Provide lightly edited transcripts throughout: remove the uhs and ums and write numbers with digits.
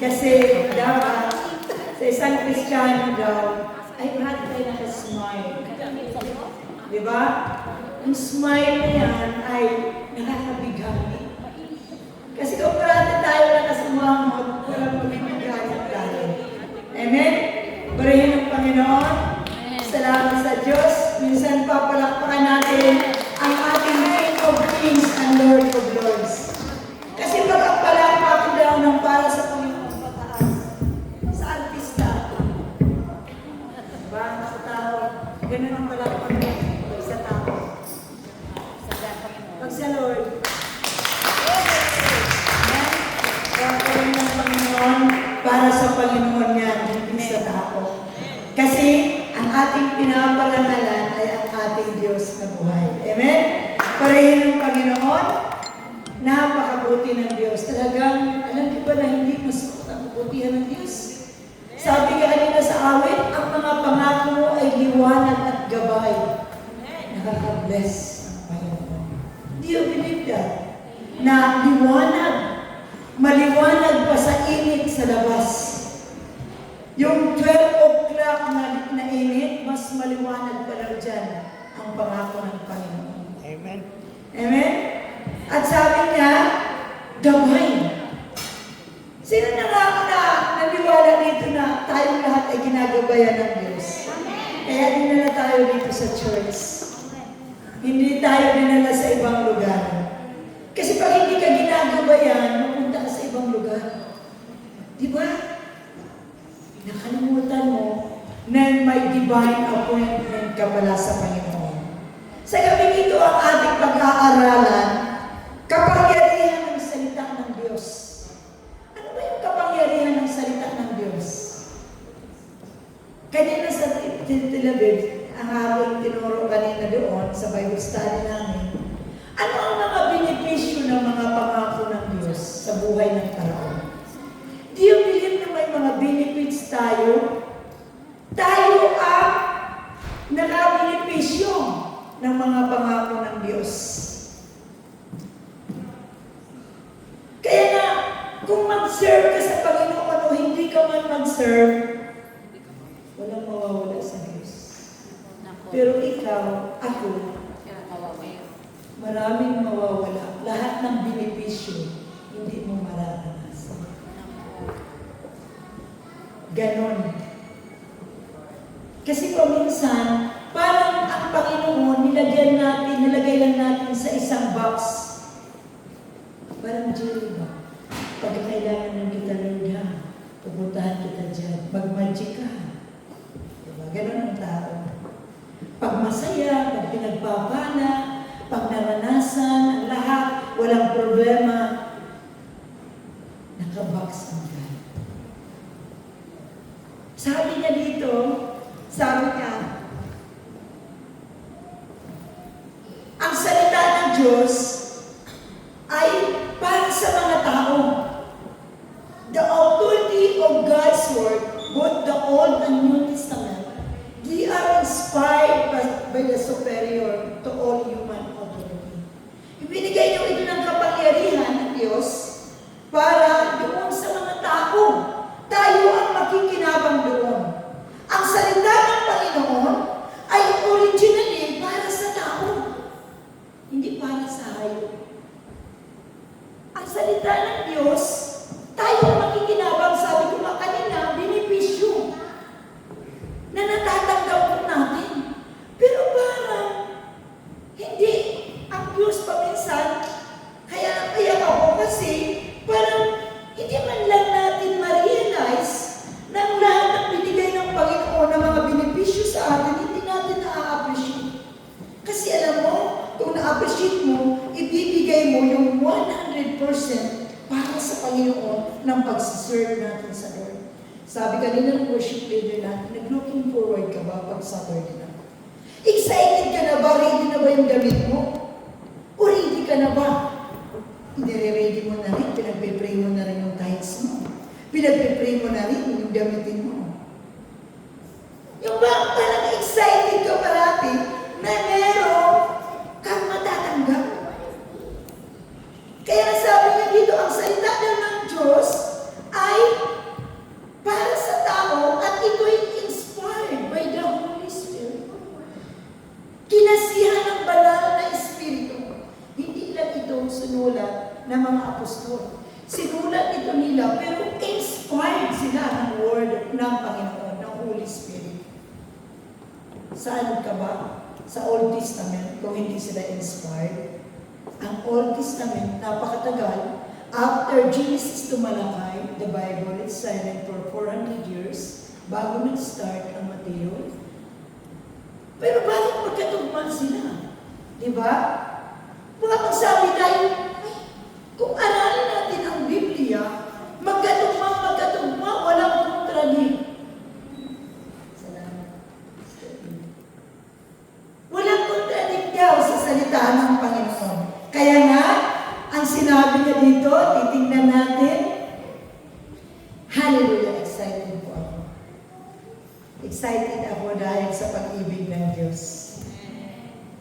Kasi dapat sa isang Kristiyano daw, ay lahat tayo nakasmile. Di ba? Ang smile na yan ay nakakabigay. Kasi kung parati tayo nakasumangot, walang mabibigayan tayo. Amen? Barihin ng Panginoon. Salamat sa Diyos. Minsan papalakpakan natin ang ating King of Kings and Lord of Lords. Kasi pag ang palakpakan daw ng para sa Panginoon pataas, sa artista, diba? Sa tao, ganun ang palakpakan sa tao. Pag sa Lord, gagawin ng Panginoon para sa Panginoon yan, hindi sa tao. Kasi ang ating pinaparangalan ay ang ating Diyos na buhay. Amen? Parehin ng Panginoon, napakabuti ng Diyos. Talagang, alam niyo ba na hindi masuot ang kabutihan ng Diyos? Sabi ka kanina sa awit, ang mga pangako mo ay liwanag at gabay. Nakaka-bless ang Panginoon. Do you believe that? Na liwanag, maliwanag pa sa init sa labas. Yung 12 o'clock na init, mas maliwanag pa lang dyan ang pangako ng Panginoon. Amen. Amen? At sabi niya, gabay. Sino naniwala dito na tayong lahat ay ginagabayan ng Diyos? Kaya dinala tayo dito sa church. Hindi tayo dinala sa ibang lugar. Kasi pag hindi ka ginagabayan, mapunta ka sa ibang lugar. Di ba? Nakalimutan mo na may divine appointment ka pala sa Panginoon. Sa gabi ito ang ating pag-aaralan, kapangyarihan ng salita ng Diyos. Ano ba yung kapangyarihan ng salita ng Diyos? Kanina sa Tel-Aviv, ang aking tinuro kanina doon sa Bible study namin, ano ang mga benepisyo ng mga pangako ng Diyos sa buhay ng tao? Do you believe na may mga benefits tayo? Tayo ang nakabenepisyo ng mga pangako ng Diyos. Kaya na, kung mag-serve ka sa Panginoon o hindi ka man mag-serve, walang mawawala sa Diyos. Pero ikaw, ako, maraming mawawala. Lahat ng benepisyo, hindi mo mararanasan. Ganon. Kasi paminsan, parang ang Panginoon, nilagay lang natin sa isang box. Parang jewelry ba? Pag kailangan ng kita, Lord, ha, pupuntahan kita dyan. Mag-magic ka. Diba? Ganon ang tao. Pag masaya, pag pinagpapala, pag naranasan, ang lahat, walang problema, nakabox ang God. Sabi niya dito, sabi niya, ang salita ng Diyos ay para sa mga tao. The authority of God's Word, both the Old and New Testament, they are inspired by the superior to all human authority. Ibinigay niyo ito ng kapangyarihan ng Diyos para doon sa mga tao. Tayo ang makikinabang doon. Ang salita ng Panginoon ay originally para sa tao, hindi para sa hayop. Ang salita ng Diyos, tayo ang makikinabang, sabi ko nga kanina, benepisyo na natatanggap po natin. Pero parang hindi ang Diyos paminsan, kaya ako kasi parang hindi man lang natin ma-realize na ang lahat ng binigay ng Panginoon na mga benepisyo sa atin, hindi natin na-appreciate. Kasi alam mo, kung na-appreciate mo, ibibigay mo yung 100% para sa Panginoon ng pag-serve natin sa Lord. Sabi kanina ng worship leader natin, nag-looking forward ka ba pag Saturday na? Excited ka na ba? Ready na ba yung damit mo? O ready ka na ba? Inire-ready mo na rin, pinagpe-pray mo na rin yung tithes mo. Pinagpe-pray mo na rin yung gamitin mo. Yung ba, parang excited ka parati na meron kang matatanggap. Kaya sabi niya dito, ang salita daw ng Diyos ay para sa tao at ito'y inspired by the Holy Spirit. Kinasihan ng banal na Espiritu. Hindi lang ito sinulat ng mga apostol. Sinulat ito nila, pero inspired sila ng word ng Panginoon, ng Holy Spirit. Saan ka ba? Sa Old Testament, kung hindi sila inspired. Ang Old Testament, napakatagal. After Genesis to Malachi, the Bible is silent for 400 years bago nag-start ang Mateo. Pero bakit magkatugma sila? Diba? Baka magsabi tayo, ay, kung aralin natin ang Biblia, magkatugma, walang kontradict. Walang kontradict daw sa salita ng Panginoon. Kaya nga, ang sinabi niya dito, titingnan natin, hallelujah, excited po ako. Excited ako dahil sa pag-ibig ng Diyos.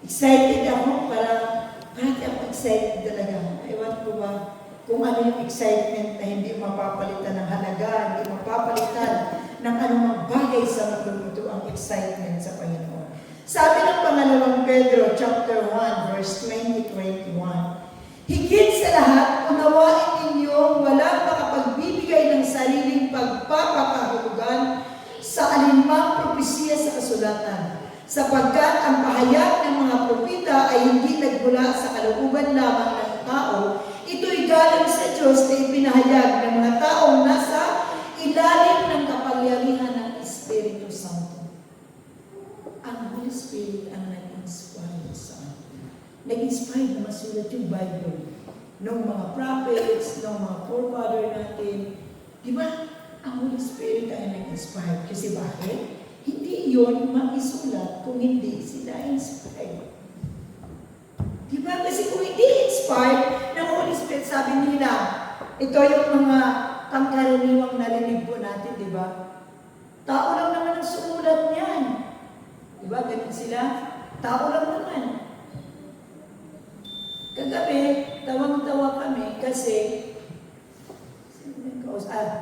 Excited ako bakit ako excited talaga? Ewan ko ba kung ano yung excitement na hindi mapapalitan ng halaga, hindi mapapalitan ng anumang bagay sa mundo ito, ang excitement sa Panginoon. Sabi ng pangalawang Pedro, chapter 1, verse 20-21, higit sa lahat, unawain ninyong walang makapagbibigay ng sariling pagpapakahulugan sa alinmang propesiya sa kasulatan, sapagkat ang pahayag ng mga propeta ay hindi nagmula sa kalooban lamang ng tao, ito'y galing sa Diyos na ipinahayag ng mga taong nasa ilalim ng kapangyarihan ng Espiritu Santo. Ang Holy Spirit ang nag-inspire sa atin. Nag-inspire na masulat yung Bible ng mga prophets, ng mga forefather natin. Diba? Ang Holy Spirit ay nag-inspire. Kasi bakit? Hindi yun maisulat kung hindi sila inspired. Diba? Kasi kung hindi inspired ng Holy Spirit, sabi nila, ito yung mga pangkaraniwang narinig po natin, diba? Tao lang naman ang sumulat niyan. Diba? Ganun sila. Tao lang naman. Kagabi, tawang-tawa kami kasi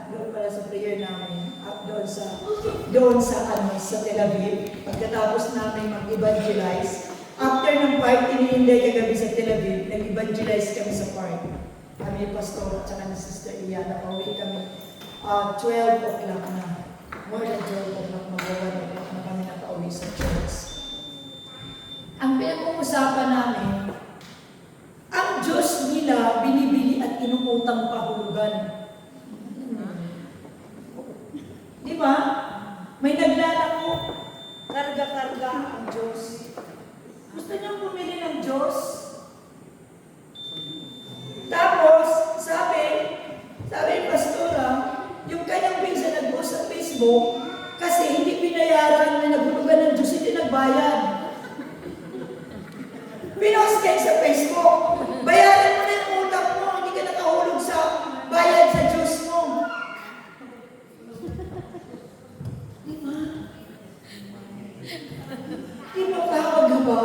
doon pala sa prayer namin, doon sa Tel Aviv, pagkatapos namin mag-evangelize, after ng party ni Inday kagabi sa Tel Aviv, nag-evangelize kami sa park. Kami ni Pastor at saka ni Sister Iyana, pauwi kami 12 o'clock na. More than 12 o'clock, mag-1 o'clock na kami nakauwi sa church. Ang pinag-uusapan namin, ang Diyos nila binibili at inukutang pahulugan. Di ba? May naglalako, karga-karga ang Diyos. Gusto niyang bumili ng Diyos? Tapos, sabi ni Pastora, yung kanyang pinsan nag-post sa Facebook, kasi hindi binayaran na naghulugan ng Diyos, hindi nagbayad. Pinost kayo sa Facebook, bayaran mo na yung utang mo, hindi ka nakahulog sa bayad sa Diyos mo. Di ba tawag ba?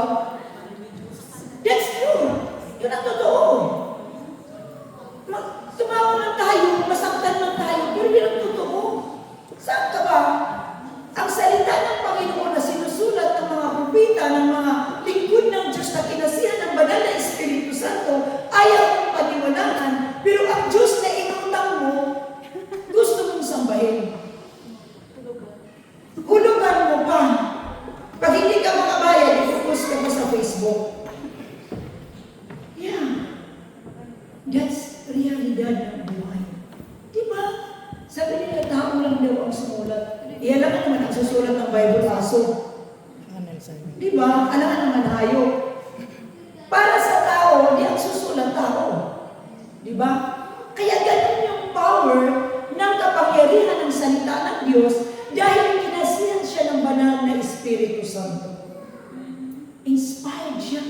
That's true. Yun ang totoo. Tumawa lang tayo, masaktan lang tayo, pero yun ang totoo. Saan ka ba? Ang salita ng Panginoon na sinusulat ng mga propeta, ng mga lingkod ng Diyos na kinasihan ng banal na Espiritu Santo, ayaw mong paniwalaan, pero ang Diyos na inutang mo, gusto mong sambahin. Hulugan mo pa. Pag hindi ka makabayad, i-focus ka pa sa Facebook. Yeah. That's realidad ng buhay. Diba? Sabi nila, tao lang daw ang sumulat. Iyan lang naman ang susulat ng Bible, aso. Diba? Alam ka naman hayop. Para sa tao, di ang susulat tao. Diba? Kaya ganun yung power ng kapangyarihan ng salita ng Diyos dahil kinasihan siya ng banal na Espiritu Santo. Inspired siya.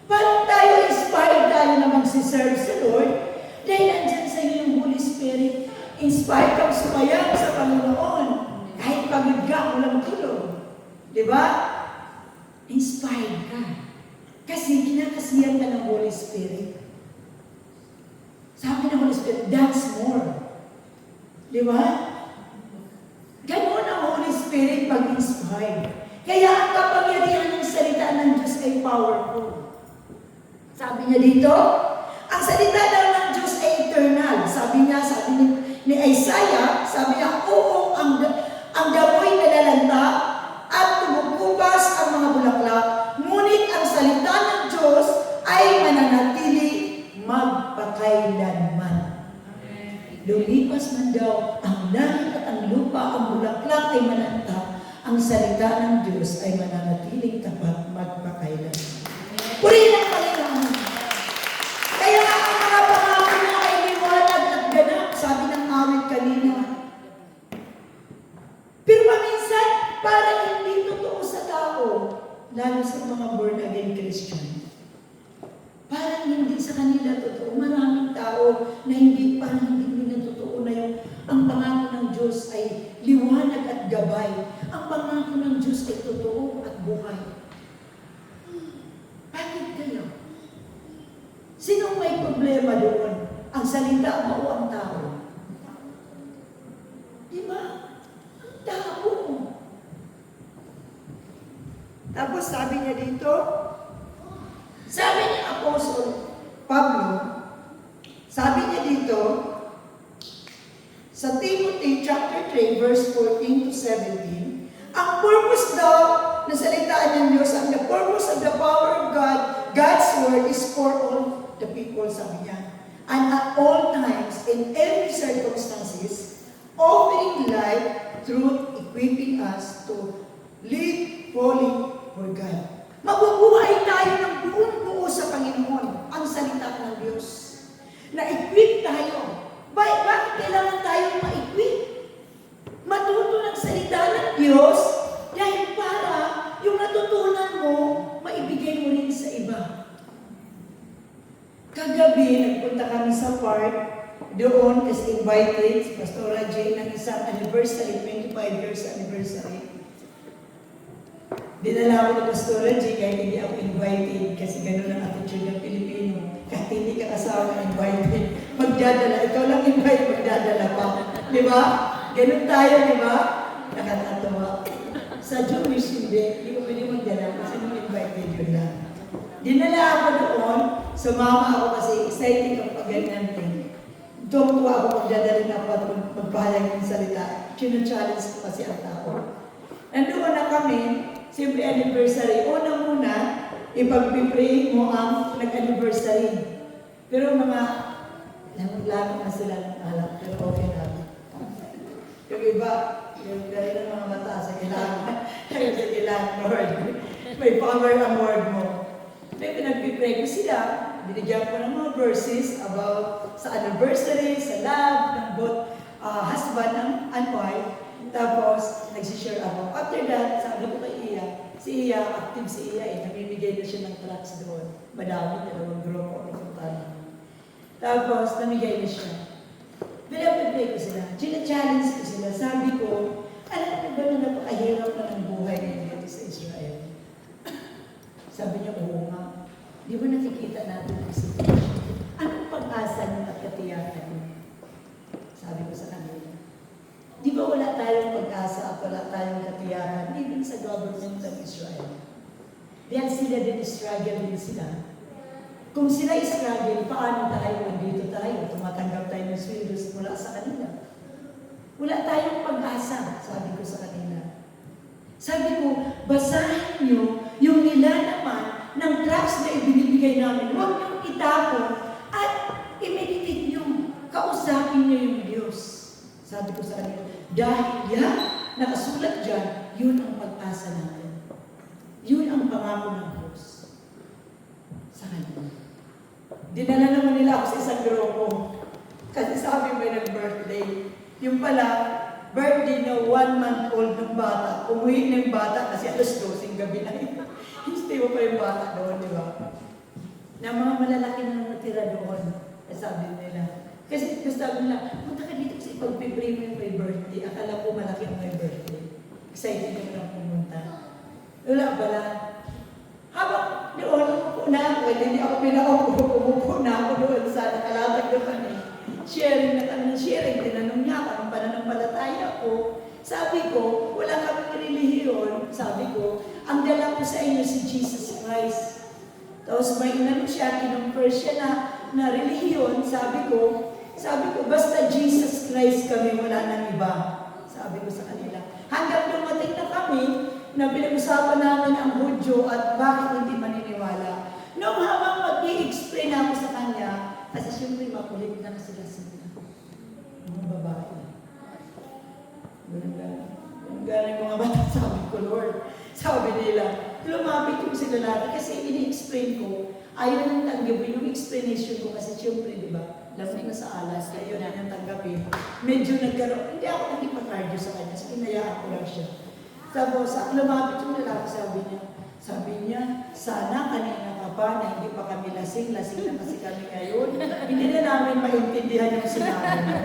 Parang tayo inspired tayo na magsiserve sa Lord dahil andyan sa iyo yung Holy Spirit. Inspired kang sumayang sa Panginoon kahit pagod ka, walang tulog. Diba? Inspired ka. Kasi kinakasihan ka ng Holy Spirit. Sabi ng Holy Spirit, that's more. Di ba? Ganon ang Holy Spirit mag-inspire. Kaya ang kapangyarihan ng salita ng Diyos ay powerful. Sabi niya dito, ang salita daw ng Diyos ay eternal. Sabi ni Isaiah, sabi niya, oo, ang damoy nalalanta at tumukupas ang mga bulaklak, ngunit ang salita ng Diyos ay mananatili magpakailanman. Lumipas man daw ang langit at ang lupa, ang bulaklak ay mananatili, ang salita ng Diyos ay mananatiling tapat magpakailanman. Purihin ang Panginoon. Kaya ang mga pangako niya ay liwanag at ganap, sabi ng awit kanina. Pero paminsan, parang hindi totoo sa tao, lalo sa mga born-again Christian. Parang hindi sa kanila totoo. Maraming tao na parang hindi nila totoo na yung ang pangako ng Diyos ay liwanag at gabay. Ang pangako ng Diyos ay totoo at buhay. Bakit kayo? Sino may problema doon? Ang salita ba o ang tao? Diba? Ang tao. Tapos sabi niya dito, sabi ni Apostle Pablo, sabi niya dito, sa Timothy chapter 3, verse 14 to 17, ang purpose daw na salitaan ng Diyos, ang the purpose of the power of God, God's word is for all the people, sabi niya. And at all times, in every circumstances, offering life, truth, equipping us to live fully for God. Mabubuhay tayo ng buong buo sa Panginoon, ang salita ng Diyos. Na-equip tayo. Bakit kailangan tayong ma-equip? Matuto ng salita ng Diyos dahil para yung natutunan mo, maibigay mo rin sa iba. Kagabi, nagpunta kami sa park, doon kasi invited si Pastora Jane ng isang anniversary, 25 years anniversary. Dinala ko ni Pastora Jane kahit hindi ako invited kasi gano'n ang attitude ng Pilipino. Kahit hindi ka kasama invited, magdadala. Ikaw lang invite, magdadala pa. Di ba? Ganun tayo, di ba? Nakakatawa. Sa Jewish, hindi ko pwede magdala kasi nung invited yun lang. Dinala ako doon, sumama ako kasi excited ang pag-ganyan thing. Tuwa ako magdadala na ako at magpahayag ng salita. Challenge ko kasi ang tao. Nandoon na kami, siyempre anniversary. Una-una, ipag-pray mo ang nag-anniversary. Pero mga lamang na sila ng alak, pero okay na. Yung iba, yung dahil ng mga mata sa kailangan, sa kailangan, Lord. May power ang word mo. May pinag-pray ko sila, binigyan ko ng mga verses about sa anniversary, sa love, ng both husband and wife. Tapos, nagsishare ako. After that, sabi ko kay Iya, si Iya, active si Iya namimigay na siya ng tracts doon. Madami, dalawang grupo ang puntahan. Tapos, namigay na siya. Pinapipray ko sila. Challenge ko sila. Sabi ko, alam mo ba na napakahirap na ng buhay ngayon dito sa Israel? Sabi niya, oo nga. Di ba nakikita natin ang situation? Anong pag-asa niyo at katiyakan niyo? Sabi ko sa kanila. Di ba wala tayong pag-asa at wala tayong katiyakan even sa government ng Israel? Dahil sila din struggle din sila. Kung sila struggle, paano tayo nandito tayo? Tumatanggap tayo ng sweldos mula sa kanila. Wala tayong pag-asa, sabi ko sa kanila. Sabi ko, basahin niyo yung nilalaman ng tracts na ibinibigay namin. Huwag niyong itapon at i-meditate niyo. Kausapin niyo yung Diyos. Sabi ko sa kanila, dahil yan, nakasulat dyan, yun ang pag-asa natin. Yun ang pangako ng Diyos. Sa kanila. Dinala naman nila ako sa isang grupo. Kasi sabi may nag-birthday. Yung pala, birthday na 1 month old ng bata. Umuwi ng bata kasi alas 12 gabi na yun. Hindi mo pa yung bata doon, di ba? Na mga malalaki na natira doon. Sabi nila. Kasi sabi nila, punta ka dito kasi pag-pray mo yung may birthday. Akala ko malaki ang may birthday. Excited ko lang pumunta. Wala pala. Habang doon, umupo na ako. Hindi ako pinaupo. Umupo na ako doon sa nakalatag doon. ako, sabi ko, wala kaming relihiyon, sabi ko, ang dala ko sa inyo si Jesus Christ. Tapos may inano siya, kinumpir siya na relihiyon, sabi ko, basta Jesus Christ kami, wala nang iba. Sabi ko sa kanila. Hanggang dumating na kami, na pinag-usapan namin ang Hudyo at bakit hindi maniniwala. Noong habang mag-i-explain ako sa kanya, kasi siyempre makulit na sila mga babae. Ganun mga bata, sabi ko, Lord. Sabi nila, lumapit yung sila natin kasi ini-explain ko, ayaw nang tanggapin yung explanation ko kasi siyempre, di ba, lamig na sa alas, ayaw na niyang tanggapin. Medyo nagkaroon, hindi ako nagipag-argue sa kanya, so inayaan ko lang siya. Tapos, lumapit yung lalaki, sabi niya, sana kanina ka pa na hindi pa kami lasing na kasi kami ngayon. Hindi na namin maintindihan yung sinabi niya.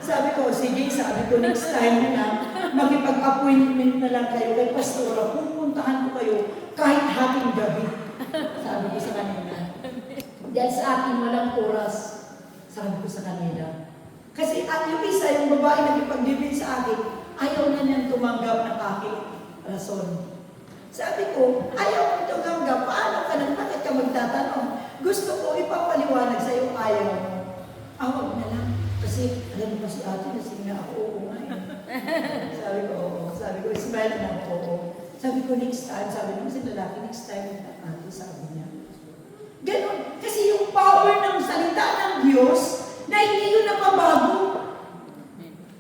Sabi ko, sige, next time na, makipag-appointment na lang kayo kay Pastora, pupuntahan ko kayo kahit hating gabi. Sabi ko sa kanila. Dahil sa akin walang oras, sabi ko sa kanila. Kasi at yung isa, yung babae na ipag-debate sa akin, ayaw na niyang tumanggap ng aking rason. Sabi ko, ayaw mo tumanggap, paano ka nang bakit ka magtatanong? Gusto ko ipapaliwanag sa iyo, ayaw mo. Awag na lang. Kasi alam mo si ate, nasing na ako, oo nga eh. Sabi ko, oo. Sabi ko, smile na ako, oo. Sabi ko, next time, sabi naman si lalaki, next time, ate, sabi niya. Ganon. Kasi yung power ng salita ng Diyos, na hindi yun napabago.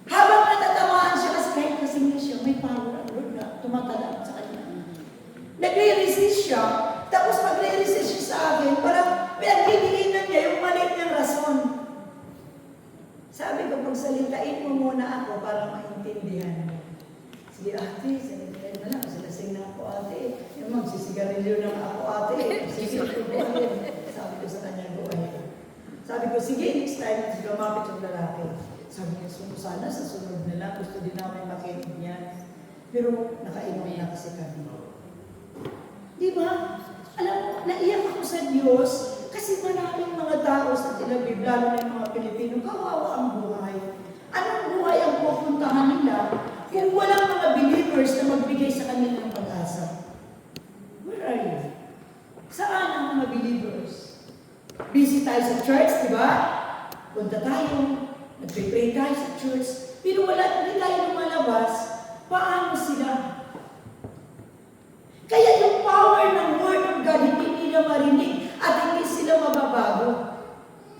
Habang natatamaan siya, kasi kahit kasing siya, may power ang Lord na tumatala sa kanya. Nagre-resist siya, tapos magre-resist siya sa akin, parang pinagdidiinan niya yung maliit niyang rason. Sabi ko, pagsalitain mo muna ako para maintindihan mo. Sige ate, salitain na lang, silasing na ako ate. Yung magsisigarilyo na ako ate. Sige, sabi ko sa kanya, go ahead. Sabi ko, sige, next time, lumapit yung lalaki. Sabi niya, sana sa sunod na lang, gusto din namin makinig niya. Pero nakainom na kasi kami. Di ba? Alam mo, naiyak ako sa Diyos kasi maraming mga tao sa Tel Aviv, lalo na yung mga Pilipino, kawawa ang buhay. Anong buhay ang pupuntahan nila kung walang mga believers na magbigay sa kanila ng pag-asa? Where are you? Saan ang mga believers? Busy tayo sa church, di ba? Punta tayo, nagpipray tayo sa church, pero hindi tayo lumalabas. Paano sila? Kaya yung power ng Word of God, hindi nila marinig at hindi sila mababago.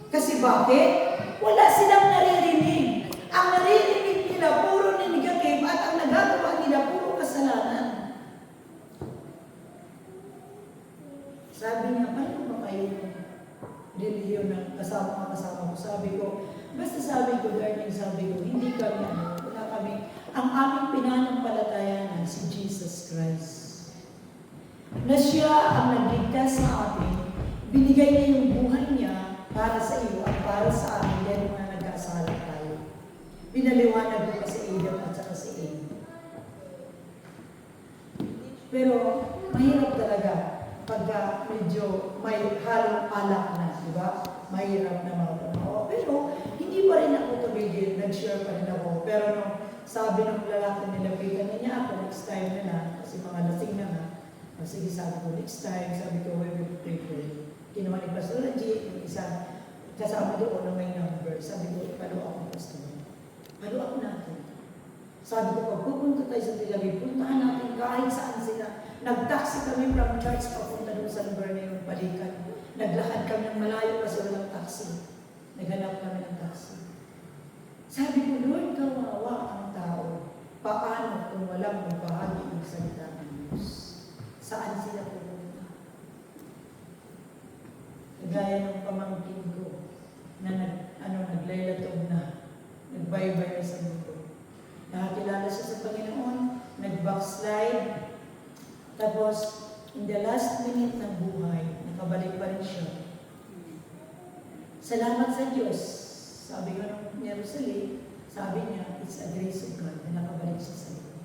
Kasi bakit? Wala silang naririnig. Ang naririnig nila, puro negative at ang nagagawa nila, puro kasalanan. Sabi niya, paano ba kayo relihiyon ng kasama ko? Sabi ko, basta sabi ko, darling, sabi ko, hindi kami, wala kami. Ang aming pinanampalatayanan, si Jesus Christ. Na siya ang nagligtas sa atin, binigay niya yung buhay niya para sa iyo at para sa amin dahil mga nag-aasala tayo. Pinaliwanag ko kasi Adam at saka si Eve. Pero mahirap talaga pagka medyo may halong alak na, di ba? Mahirap na mga tao. Pero hindi pa rin ako tumigil, nag-share pa rin ako. Pero nung sabi ng lalaki nilapitan niya ako, next time na lang, kasi mga lasing na nga, sige, sabi ko, next time, sabi ko, we will pray for you. Kinuha ni Pastor Raji, yung isa, kasama doon na may number. Sabi ko, palo ako, Pastor. Palo ako natin. Sabi ko, pag pupunta tayo sa Tel Aviv, puntahan natin kahit saan sila. Nag-taxi kami from church, papunta doon sa lugar na yung balikan. Naglakad kami ng malayo kasi walang taxi. Naghanap kami ng taxi. Sabi ko, Lord, kawawa ang tao. Paano kung walang magbahagi ng salita ng Diyos? Saan sila pupunta? Kagaya ng pamangkin ko na naglaylatog na, nagbaybay na sa mundo. Nakakilala siya sa Panginoon, nag-backslide, tapos in the last minute ng buhay, nakabalik pa rin siya. Salamat sa Diyos. Sabi ko nung Jerusalem, sabi niya, it's a grace of God na nakabalik siya sa iyo.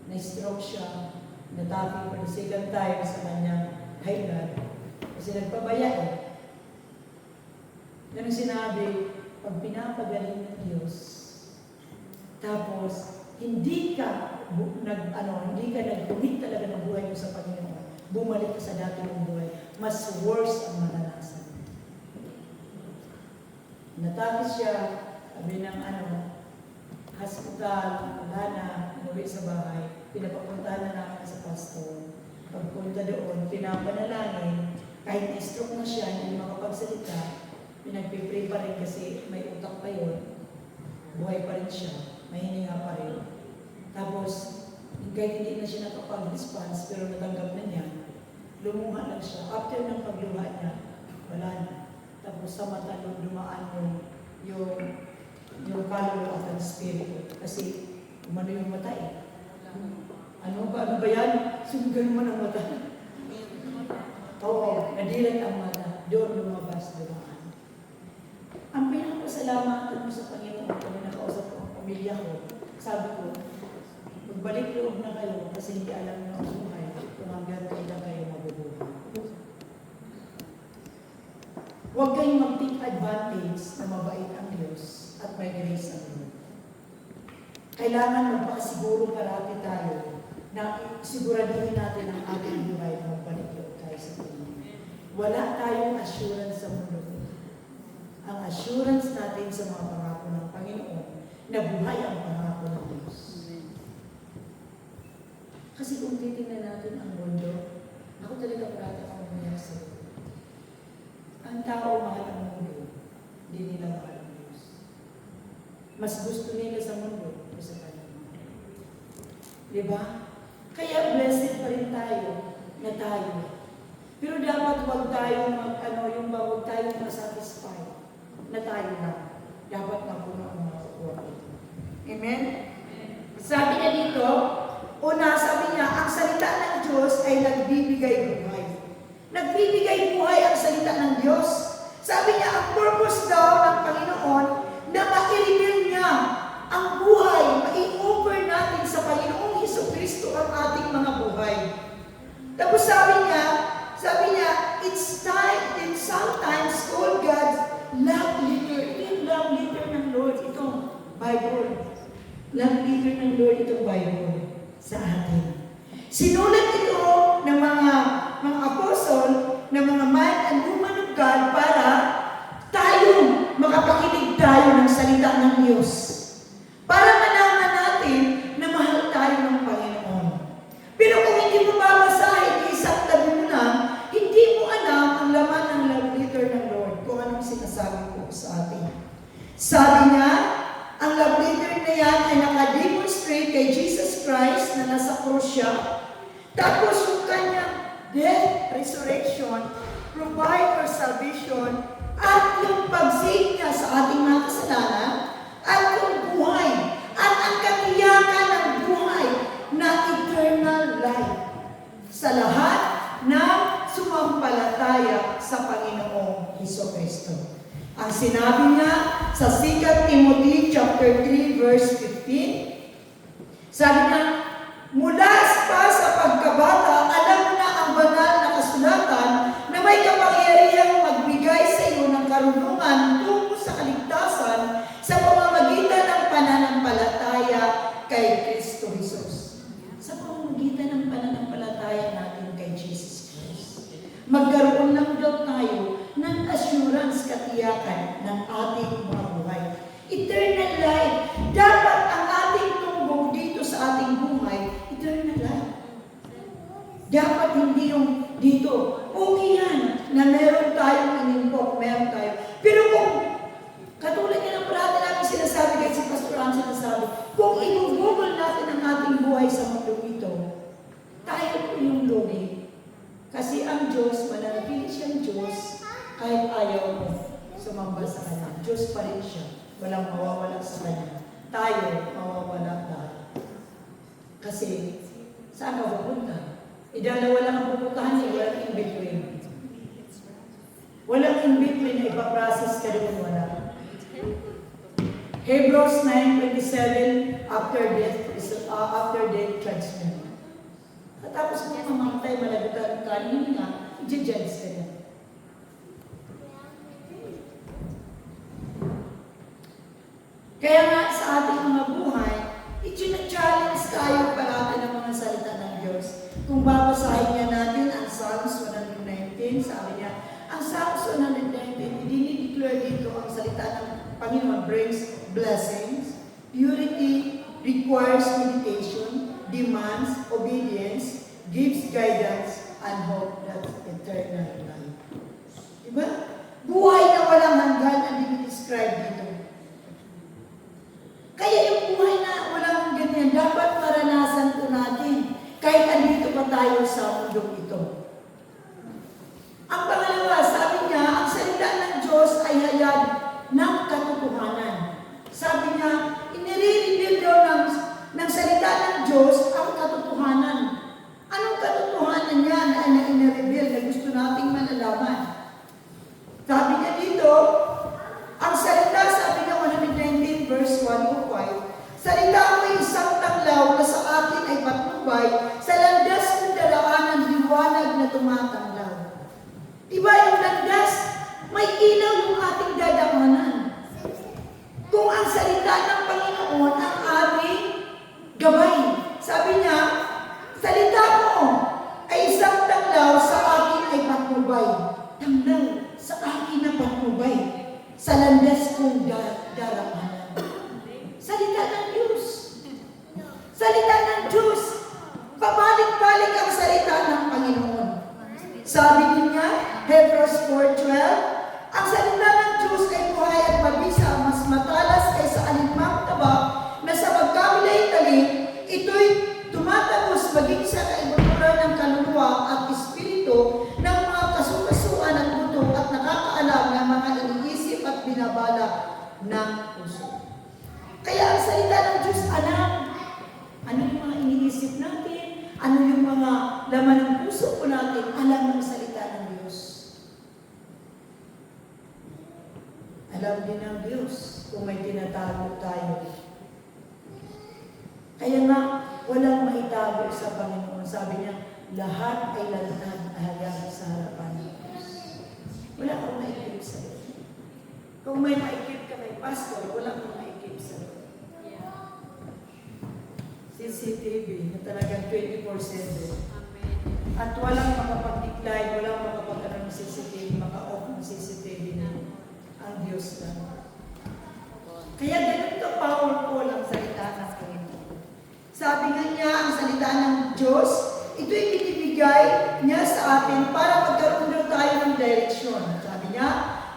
Na-stroke siya, nataping for the second time sa kanyang high blood. Kasi nagpabaya eh. Ganun sinabi, pag pinapagaling ng Diyos, Tapos, hindi ka nag-commit talaga ng buhay mo sa Panginoon. Bumalik ka sa dati mong buhay. Mas worse ang maranasan. Natapos siya, sabi ng hospital, wala na, umuwi sa bahay. Pinapapuntahan na namin sa pastor. Pagpunta doon, pinapanalangin, kahit na-stroke na siya, hindi makapagsalita, pinagpipray pa rin kasi may utak pa yun. Buhay pa rin siya, may hininga pa rin. Tapos, kahit hindi na siya nakapag-response, pero natanggap na niya, lumuha lang siya. After ng pagluha niya, wala na. Tapos sa mata dumaan yung kaluluwa at ang spirito. Kasi umano yung mata eh. Ano ba yan? Sumigan mo ng mata. Oo, nadilat ang mata. Doon lumabas, dumaan. Ang pinakasalamatan mo sa Panginoon, kung nakausap ko ang pamilya ko, sabi ko, magbalik loob na kayo kasi hindi alam na ang buhay kung hanggang kailan kayo mabubuhay. Huwag kayong mag-take advantage na mabait ang Diyos at may grace ang Lord. Kailangan magpakasiguro parati tayo na siguraduhin natin ang ating buhay na magbalik loob tayo sa Panginoon. Wala tayong assurance sa mundo. Ang assurance natin sa mga pangako ng Panginoon na buhay ang pangako ng Diyos. Kasi kung titingnan natin ang mundo, ako talaga parati akong umiyak sa Lord. Ang tao mahal ang mundo, hindi nila mahal ang Diyos. Mas gusto nila sa mundo kaysa sa Panginoon. Diba? Kaya blessed pa rin tayo na tayo. Pero dapat huwag tayong huwag tayong masatisfy na tayo na. Dapat mapuno ang makukuha. Amen? Sabi niya dito, sabi niya, ang salita ng Diyos ay nagbibigay buhay. Nagbibigay buhay ang salita ng Diyos. Sabi niya, ang purpose daw ng Panginoon na ma-reveal niya ang buhay, ma-i-offer natin sa Panginoong Jesucristo ang ating mga buhay. Tapos sabi niya, it's time and sometimes called God's love letter. Ito yung love letter ng Lord, itong Bible. Love letter ng Lord, itong Bible sa atin. Sinulat ito ng mga apostol, ng mga man and woman of God para makapakinig tayo ng salita ng Diyos. Para malaman natin na mahal tayo ng Panginoon. Pero kung hindi mo babasahin, isang tabi mo lang, hindi mo alam ang laman ng love letter ng Lord kung anong sinasabi ko sa atin. Sabi niya, ang love letter na yan ay nakademonstrate kay Jesus Christ na nasa krus siya. Tapos yung kanyang death, resurrection, provide for salvation, at yung pag-save niya sa ating mga kasalanan, at yung buhay, at ang katiyakan ng buhay na eternal life sa lahat ng sumampalataya sa Panginoong Jesucristo. Ang sinabi niya sa 2 Timothy chapter 3 verse 15, sabi niya, mula pa sa pagkabata, alam mo na ang banal na kasulatan na may kapangyarihang magbigay sa iyo ng karunungan tungo sa kaligtasan sa pamamagitan ng pananampalataya kay Kristo Jesus. Sa pamamagitan ng pananampalataya natin kay Jesus Christ, magkaroon lang daw tayo ng assurance, katiyakan ng ating mga buhay. Eternal life. Dapat ang ating tumbong dito sa ating buhay, eternal life. Dapat hindi yung dito, okay yan, na meron tayong inimbok, meron tayo. Pero kung, katulad yan ang parati namin sinasabi, kahit si Pastor Ang sinasabi, kung i-google natin ang ating buhay sa mundo ito, tayo po yung logi. Kasi ang Diyos, mananatili siyang Diyos, kahit ayaw mo sumamba sa Kanya. Diyos pa rin siya. Walang mawawala sa Kanya. Tayo, mawawala tayo. Kasi, saan ka pupunta? Dalawa lang ang pupuntahan niya, walang in-between. Walang in-between na ipaprocess ka doon, wala. Hebrews 9:27, after death judgment. At tapos kung mamatay, malagutan ka, hindi nga, i-judge ka na. Kaya nga sa ating mga buhay, Panginoon brings blessings. Purity requires meditation, demands obedience, gives guidance, and hope that eternal life. Diba? Buhay na walang hanggan ang dinidescribe dito. Kaya yung buhay na walang ganyan, dapat maranasan po natin kahit andito pa tayo sa mundong ito. Ang pangalawa, sabi niya, ang salita ng Diyos ay hayag ng katotohanan. Sabi niya, inire-reveal daw ng salita ng Diyos ang katotohanan. Anong katotohanan niya na inire-reveal na gusto nating malalaman? Sabi niya dito, ang salita, sabi niya 119 verse 105, salita mo isang tanglaw na sa akin ay patnubay, sa landas ng daraanan liwanag na tumatanglaw. Diba yung landas, may ilaw yung ating dadaanan. Kung ang salita ng Panginoon ang ating gabay, sabi niya, salita mo ay isang tanglaw sa akin ay patnubay. Tanglaw sa akin na patnubay, sa landas kong daraanan. Salita ng Diyos. Salita ng Diyos. Pabalik-balik ang salita ng Panginoon. Sabi niya, Hebrews 4:12, ang salita ng Diyos ay buhay at mabisa, mas matalas kaysa alinmang tabak na sa pagkamilay-talim, ito'y tumatagos maging sa kaibuturan ng kaluluwa at espiritu ng mga kasukasuan at buto at nakakaalam ng mga iniisip at binabala ng puso. Kaya ang salita ng Diyos, alam ano yung mga iniisip natin, ano yung mga laman ng puso po natin, alam ng salita ng Diyos. Alam din ng Diyos kung may tinatago tayo. Kaya nga, walang maitago sa Panginoon. Sabi niya, lahat ay lalakad hanggang sa harapan ng Diyos. Wala kang maikip sa iyo. Kung may maikip ka kay pastor, wala kang maikip sa iyo. CCTV na talagang 24/7. At walang makapag-decline, walang makapag-ano ng CCTV, maka-off ng CCTV na ang Diyos lang. Kaya ganito powerful ang salita ng Panginoon. Sabi nga niya, ang salita ng Diyos, ito'y binibigay niya sa atin para magkaroon daw tayo ng direction. Sabi niya,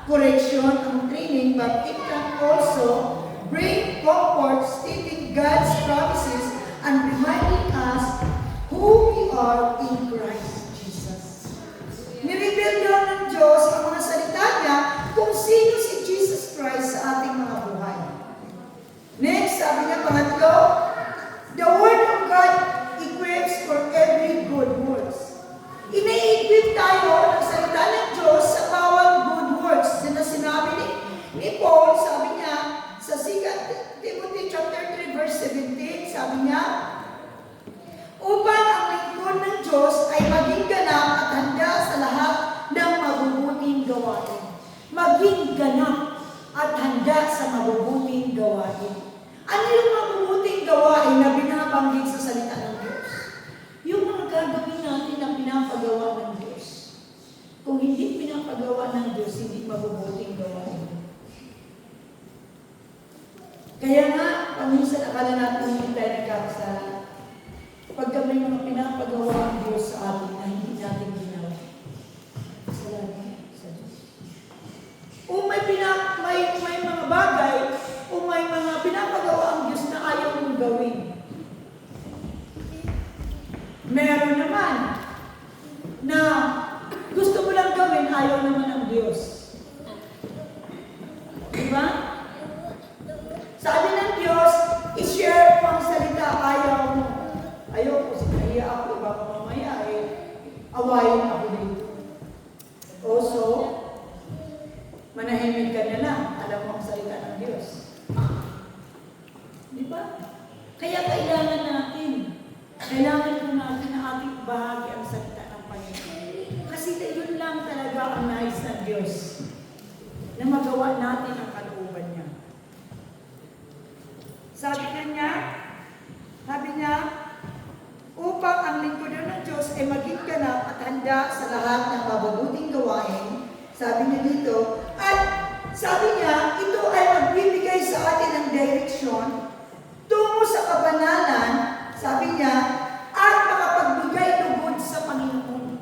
correction ang training, but it can also bring comfort, stating God's promises and reminding us who we are in Christ Jesus. Nireveal daw ng Diyos ang mga salita niya kung sino si Jesus Christ sa ating mga buhay. Next, sabi niya pangatlo, the Word of God equips for every good works. Ina-equip tayo ng salita ng Diyos sa bawat good works. Sinabi ni Paul, sabi niya, sa 2 Timothy chapter 3 verse 17, sabi niya, upang ang lingkod ng Diyos ay maging ganap at handa sa lahat ng mabubuting gawain. Maging ganap at handa sa mabubuting gawain. Ano yung mabubuting gawain na binabanggit sa salita ng Diyos? Yung mga gagawin natin na pinapagawa ng Diyos. Kung hindi pinapagawa ng Diyos, hindi mabubuting gawain. Kaya nga, paminsan akala natin hindi tayo nagkakasala. Pagka may mga pinapagawa ang Diyos sa atin na hindi natin ginawa. Salamat sa Diyos. Kung may mga bagay, kung may mga pinapagawa ang Diyos na ayaw mong gawin. Meron naman na gusto mo lang gawin, ayaw naman ng Diyos. Diba? Sabi ng Diyos, i-share mo ang salita, ayaw mo. Ayaw ko, sinaya ako, baka mamaya awayin ako dito. Also, manahimik ka na lang, alam mo ang salita ng Diyos. Di ba? Kaya kailangan po natin na ating bahagi ang salita ng Panginoon. Kasi yun lang talaga ang nais ng Diyos na magawa natin ang kalooban niya. Sabi niya, upang ang lingkuran ng Diyos ay maging ganap at handa sa lahat ng mabubuting gawain, sabi niya dito, at sabi niya, ito ay magbibigay perfection, tungo sa kabanalan, sabi niya, at makapagbigay lugod sa Panginoon.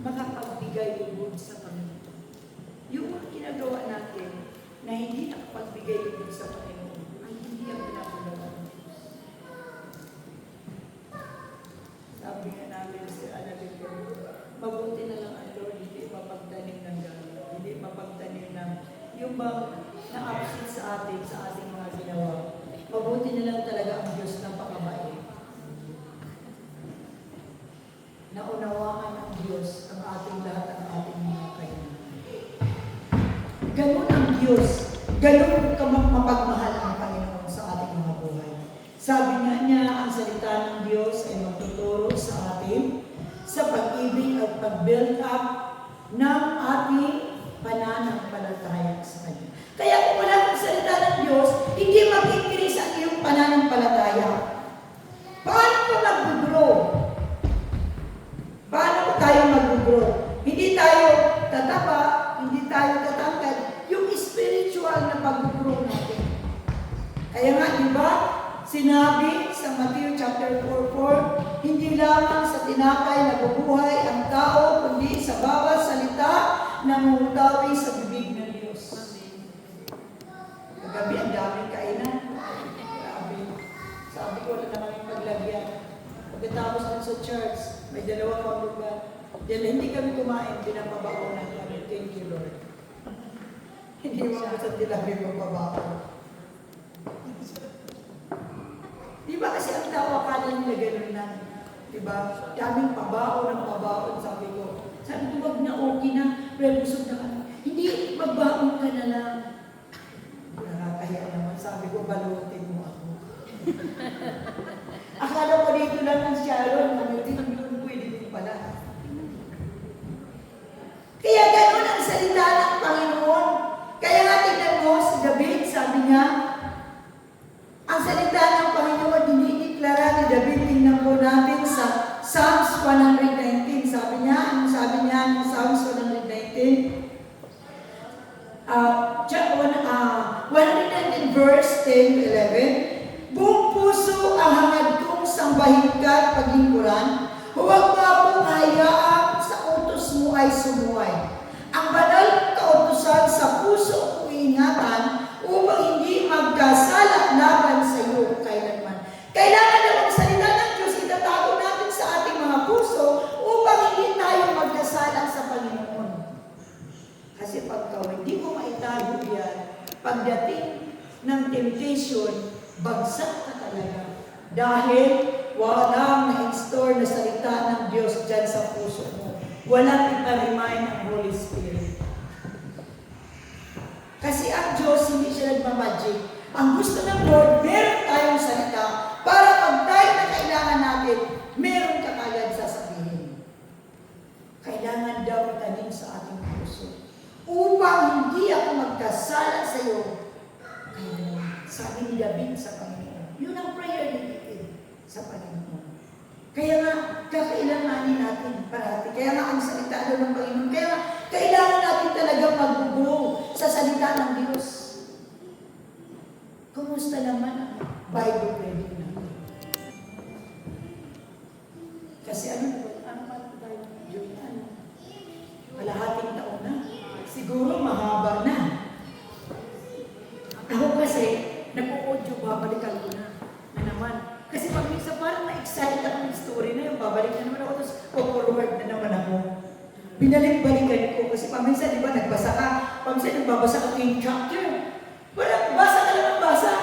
Makapagbigay lugod sa Panginoon. Yung mga ginagawa natin na hindi nakapagbigay lugod sa Panginoon, ay hindi ang pinapagawa ng Diyos. Sabi nga namin si Annabelle, mabuti na lang ang Lord, hindi mapagtanim ng galit, hindi mapagtanim ng yung bang na-absent sa atin, sa ating mga ginawa. Mabuti na lang talaga ang Diyos ng pakabait. Naunawaan ng Diyos ang ating lahat ng ating mga kailangan. Ganun ang Diyos. Ganun mapagmahal ang Panginoon sa ating mga buhay. Sabi nga niya, ang salita ng Diyos ay magtuturo sa atin sa pag-ibig at pag-build up ng ating pananampalataya sa Kanya. Kaya kung wala ang salita ng Diyos, hindi mag-increase ang iyong pananampalataya. Paano ka mag-grow? Paano tayo mag-grow? Hindi tayo tataba, hindi tayo tatangkad. Yung spiritual na pag-grow natin. Kaya nga, di ba, sinabi sa Matthew chapter 4:4, hindi lamang sa tinapay nabubuhay ang tao, kundi sa bawat salita na mumutawi sa bibig ng Diyos. Kagabi, ang daming kainan. Grabe. Sabi ko, wala naman yung paglagyan. Pagkatapos nun sa church, may dalawang lugar. Dahil hindi kami kumain, pinapabaonan kami. Thank you, Lord. Hindi mo sa tilabi mapabaon. Di ba kasi ang tao akala nila ganun lang? Di ba? Daming pabaon ng pabaon, sabi ko. Sabi ko, wag na okay na, pero busog na kami. Hindi, magbaon ka na lang. Nakakaya naman, sabi ko, balutin mo ako. Akala ko dito lang ang Sharon, namutin doon, pwede din pala. Kaya gano'n ang salita ng Panginoon. Kaya nga tignan mo, si David, sabi niya, ang salita ng Panginoon, dinideklara ni David, tingnan po natin sa Psalms 119. Sabi niya, ang Psalms 119? 119 verse 10 to 11. Buong puso ang hangad kong sambahin ka at paglingkuran. Huwag mo akong hayaan sa utos mo ay sumuway. Ang banal kautusan sa puso kong ingatan upang hindi magkasala laban sa iyo kailanman. Kailangan na magsalita ng Diyos, itatago natin sa ating mga puso upang hindi tayo magkasala sa Panginoon. Kasi pagka hindi mo maitago yan, pagdating ng temptation, bagsak ka talaga. Dahil walang na-install na salita ng Diyos dyan sa puso mo. Walang ipa-remind ang Holy Spirit. Kasi ang Diyos, hindi siya nagmamagic. Ang gusto ng Lord, meron tayong salita para pag tayo na kailangan natin, meron ka kagad sasabihin. Kailangan daw itanim sa ating puso. Upang hindi ako magkasala sa iyo. Kaya sabi ni David sa Panginoon. Yun ang prayer ni David sa Panginoon. Kaya nga, kakailanganin natin parati. Kaya nga, ang salita doon ng Panginoon. Kaya nga, kailangan natin talaga mag-grow sa salita ng Diyos. Kumusta naman ang Bible reading natin? Kasi ano tayo? June, kalahating taon na. Siguro mahaba na. Ako kasi, nag-audio, babalikan ko na naman. Kasi pag minsan parang na-excite ako ng story na yung babalik na naman ako, tapos forward na naman ako. Binalik-balikan ko kasi paminsan, di ba, nagbasa ka, paminsan nagbabasa ka yung chapter. Wala, basa ka lang ang basa.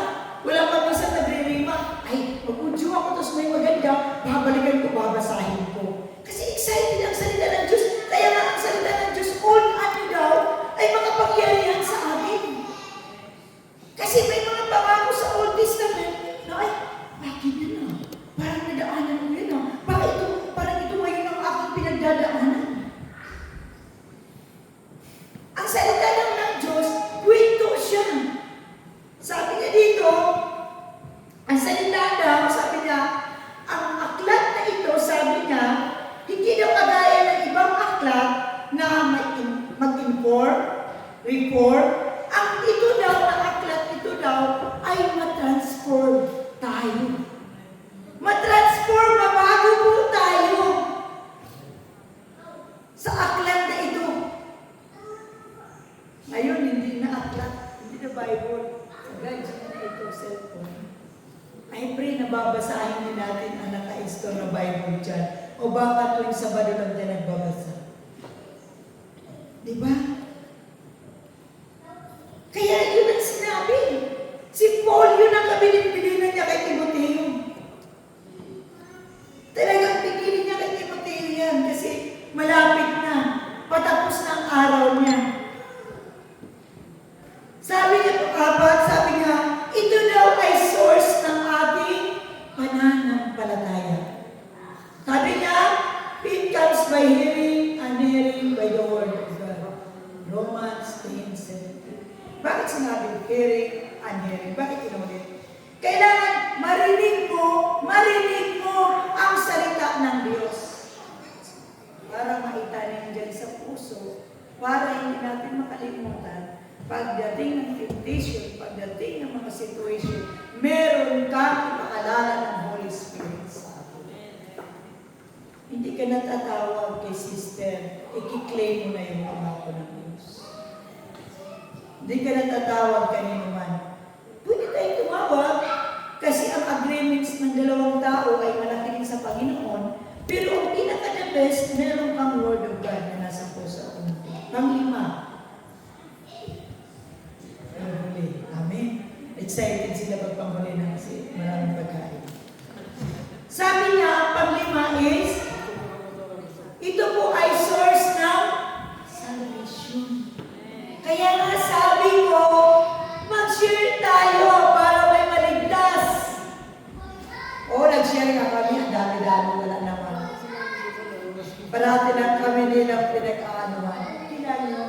Wala pa minsan nagre-rima. Ay, mag-audio ako, tapos may maganda, babalikan ko, babasahin ko. Kasi excited ang salita ng Diyos. Kaya nga ang salita ng Diyos, all ano daw, ay makapangyarihan sa atin. Kasi may mga pangako sa Old Testament na ay, bakit yun na? Parang nadaanan mo yun na. Parang ito ngayon ang aking pinagdadaanan. Ang salita lang ng Diyos, kwento siya. Sabi niya dito, ang salita daw, sabi niya, ang aklat na ito, sabi niya, hindi daw kagaya ng ibang aklat na mag-inform, report. Ang ito daw na aklat, ito daw ay matransform tayo. Matransform, mabago po tayo sa aklat na ito. Ngayon, hindi na aklat, hindi na Bible. Guys, na ito, cellphone. I pray na babasahin din natin ang naka-install na Bible dyan. O baka tuwing Sabado lang din nagbabasa. Diba? Kaya yun ang sinabi. Si Paul yun ang kabilin-bilinan niya kay Timoteo. Talagang pinili niya kay Timoteo yan kasi malapit na. Patapos na ang araw niya. Sabi niya pang-apat, sabi niya, ito daw ay source ng ating pananampalataya. Sabi niya, it comes by hearing and hearing by the word of God. Romans 10:17. Bakit sinabi hearing and hearing? Bakit inulit? Kailangan marinig mo ang salita ng Diyos. Para maitanim dyan sa puso, para hindi natin makalimutan. Pagdating ng temptation, pagdating ng mga situation, meron kang ipaalala ng Holy Spirit sa atin. Hindi ka natatawag kay sister, i-claim mo na yung pangako ng Diyos. Hindi ka natatawag kanino man. Pwede tayong tumawag kasi ang agreements ng dalawang tao ay malaki din sa Panginoon, pero ang pinaka-the best, meron kang Word of God na nasa puso at umuti. Pang-lima. Amen. Excited sila pagpanghuli na kasi maraming pagkain. Sabi niya, pang-lima is, ito po ay source ng salvation. Kaya nga sabi ko, mag-share tayo para may maligtas. O, nag-share nga kami, ang dami-dami, wala naman. Parati lang kami nilang pinag-aanuhan. Kailan nyo?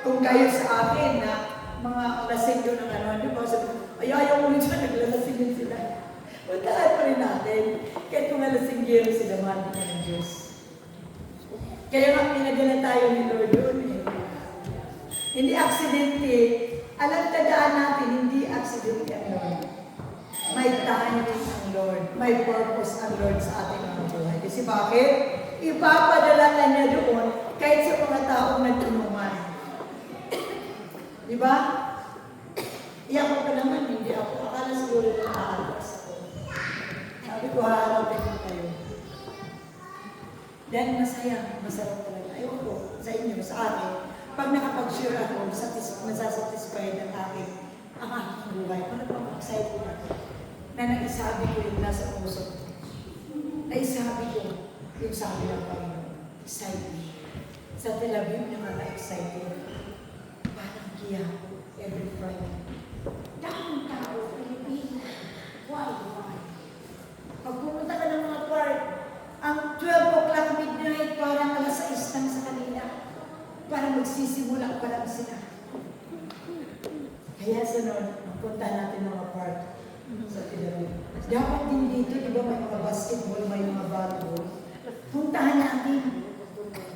Kung kayo sa akin na mga lasing yun ng ano, di ba? Ayaw ulit siya, naglalasing din sila. Puntaan pa rin natin. Kahit kung nalasinggero sila, mahal din ng Diyos. Kaya nga pinadala tayo ni Lord yun eh. Hindi aksidente. Alam, tandaan natin, hindi aksidente ang Lord. May timing ang Lord. May purpose ang Lord sa ating mga buhay. Kasi bakit? Ipapadala ka niya doon kahit sa mga taong nagtulungan. Diba? Iyak ko pa naman, hindi ako. Akala siguro na nakaalas ako. Sabi ko, haharapin ko kayo. Dahil masaya, masarap talaga. Ayaw ko, sa inyo, sa akin. Pag nakapag-share ako, masasatisfied ang akin, ang aking buhay. Kung nagpapag-excited ako, na naisabi ko yung nasa puso ko. Naisabi ko yung sabi ng Panginoon. Excited. Sa Tel Aviv, nakaka-excited. Parang kiya, every Friday. Daming tao, Pilipino. Why? Pag pumunta ka ng mga park, ang 12 o'clock midnight, parang alas 6 lang sa kanila. Parang magsisimula pa lang sila. Kaya sunod, punta natin mga park sa Tel Aviv. Dapat din dito, di ba, may mga basketball, may mga volleyball. Puntahan natin.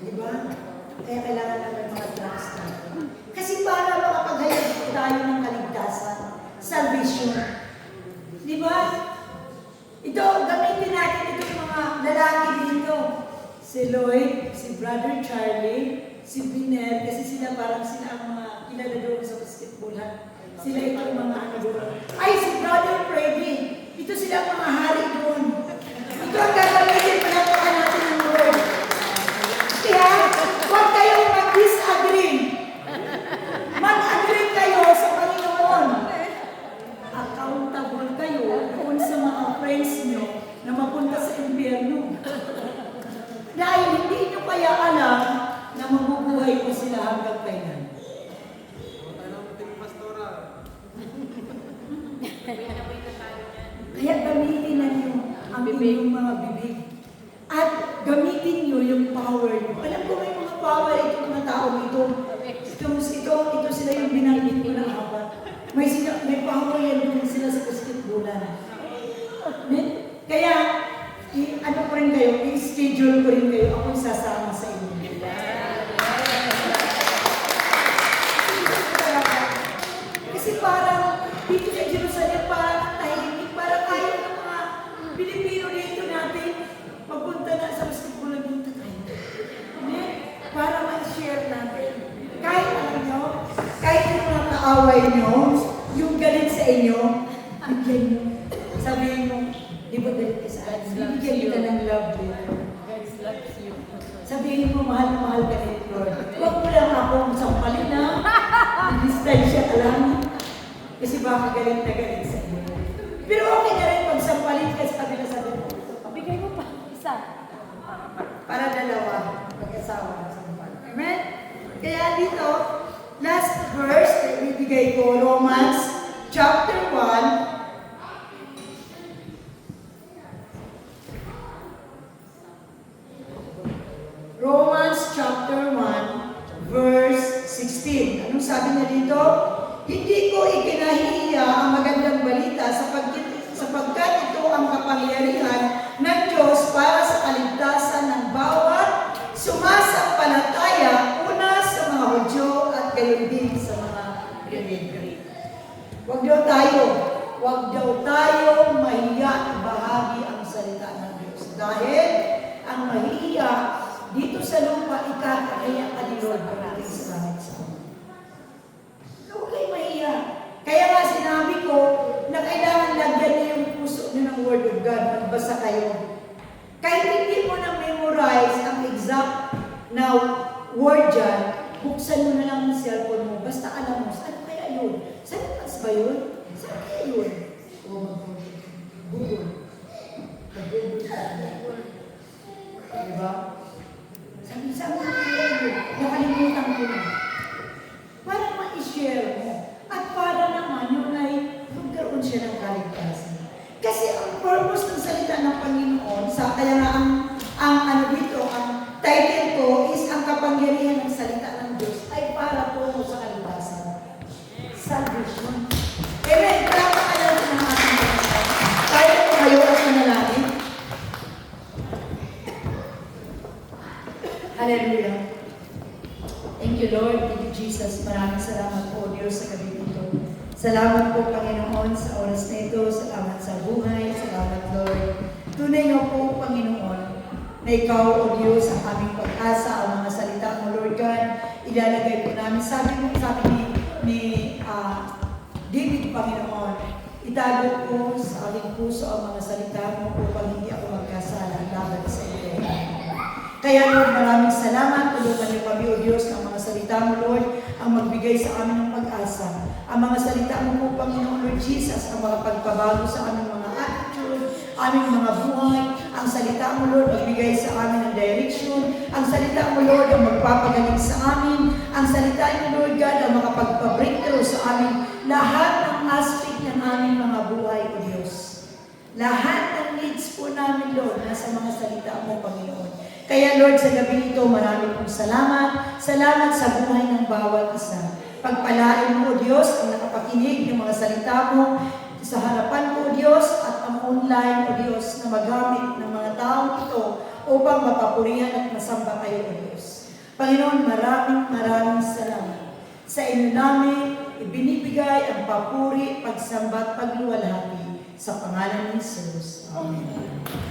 Di ba? Kaya kailangan namin mga drugs natin. Kasi para makapaghayag tayo ng kaligtasan, salvation. Di ba? Ito, gamitin natin itong mga lalaki dito. Si Lloyd, si Brother Charlie, si Biner, kasi sila parang sila ang mga kilala doon sa basketball. Sila itong mga ano doon. Ay, si Brother Freddy. Ito sila ang mga hari doon. Ito ang gagamitin, panapakan natin ng Lord. Kaya, huwag kayong mag-disagree. Mag-agree kayo sa Panginoon. Accountable kayo doon sa mga friends nyo na mapunta sa impyerno. Dahil hindi nyo kaya alam na mabubuhay po sila hanggang kailan. Kaya gamitin na nyo ang inyong mga bibig. At gamitin nyo yung power nyo. Alam ko may mga power itong mga taong ito. Ito sila yung binanggit ko ng haba. May power yan doon sila sa basketballan. Kaya, ano ko rin kayo, i-schedule ko rin kayo, ako'y sasama sa inyo. kaaway nyo, yung galit sa inyo, bigyan nyo. Sabihin mo, di ba galit ka sa akin? Bigyan kita ng love letter. Sabihin mo, mahal na mahal ka ni Lord. Huwag mo lang akong sampalin na. Distansya ka lang. Kasi baka galit na galit sa inyo. Pero okay na rin pag sampalin ka sa kabila sabi mo. Bigay mo pa isa. Para dalawa, mag-asawa sa sampal. Amen? Kaya dito, last verse na ibibigay ko, Romans chapter 1, Romans chapter 1, verse 16. Anong sabi niya dito? Hindi ko ikinahihiya ang magandang balita sapagkat ito ang kapangyarihan ng Diyos para sa kaligtasan ng bawat sumasampalataya, una sa mga Hudyo at gayon din sa mga Griego. Huwag daw tayo mahiya bahagi ang salita ng Diyos. Dahil ang mahihiya dito sa lupa, ikakaya ka ni Lord pagdating sa langit sa amin. Huwag kayo mahiya. Kaya nga sinabi ko na kailangan lagyan niyo yung puso niyo ng Word of God. Magbasa kayo. Kahit hindi mo na memorize ang exact na word dyan, buksan mo na lang ang cellphone mo. Basta alam mo, saan kaya yun? Saan ba yun? Saan kaya yun? Google. Diba? Sabi mo nakalimutan ko na. Para ma-share mo. At para naman yun ay magkaroon siya ng kaligtasan. Kasi ang purpose ng salita ng Panginoon, kaya nga ang title ko is ang kapangyarihan ng salita ng Diyos ay para po sa kaligtasan. Salvation. Amen. Kaya ka lang ng ating Panginoon. Tayo po kayo at manalangin. Hallelujah. Thank you, Lord. Thank you, Jesus. Maraming salamat po, Diyos, sa gabi nito. Salamat po, Panginoon, sa oras na ito. Salamat sa buhay. Salamat, Lord. Tunay nga po, Panginoon, na Ikaw, O Diyos, ang aming pag-asa, ang mga salita mo, Lord God, ilalagay po namin. Sabi ni David, Panginoon, itago po sa aking puso ang mga salita mo upang hindi ako magkasala laban sa iyo. Kaya Lord, maraming salamat. Tulungan niyo kami, O Diyos, ng mga salita mo, Lord, ang magbigay sa amin ng pag-asa. Ang mga salita mo po, Panginoon Lord Jesus, ang mga pagbabago sa aming mga attitude, aming mga buhay. Ang salita mo, Lord, magbigay sa amin ng direction. Ang salita mo, Lord, ang magpapagaling sa amin. Ang salita mo, Lord God, ang makapagpa-breakthrough sa amin. Lahat ng aspect ng aming mga buhay, O Diyos. Lahat ng needs po namin, Lord, nasa mga salita mo, Panginoon. Kaya Lord, sa gabi ito, maraming pong salamat. Salamat sa buhay ng bawat isa. Pagpalain mo, Diyos, ang nakapakinig ng mga salita mo sa harapan mo, Diyos, at ang online, O Diyos, na magamit ng mga taong ito upang mapapurihan at masamba kayo, O Diyos. Panginoon, maraming salamat. Sa inyo namin, ibinibigay ang papuri, pagsamba at pagluwalhati sa pangalan ni Jesus. Amen.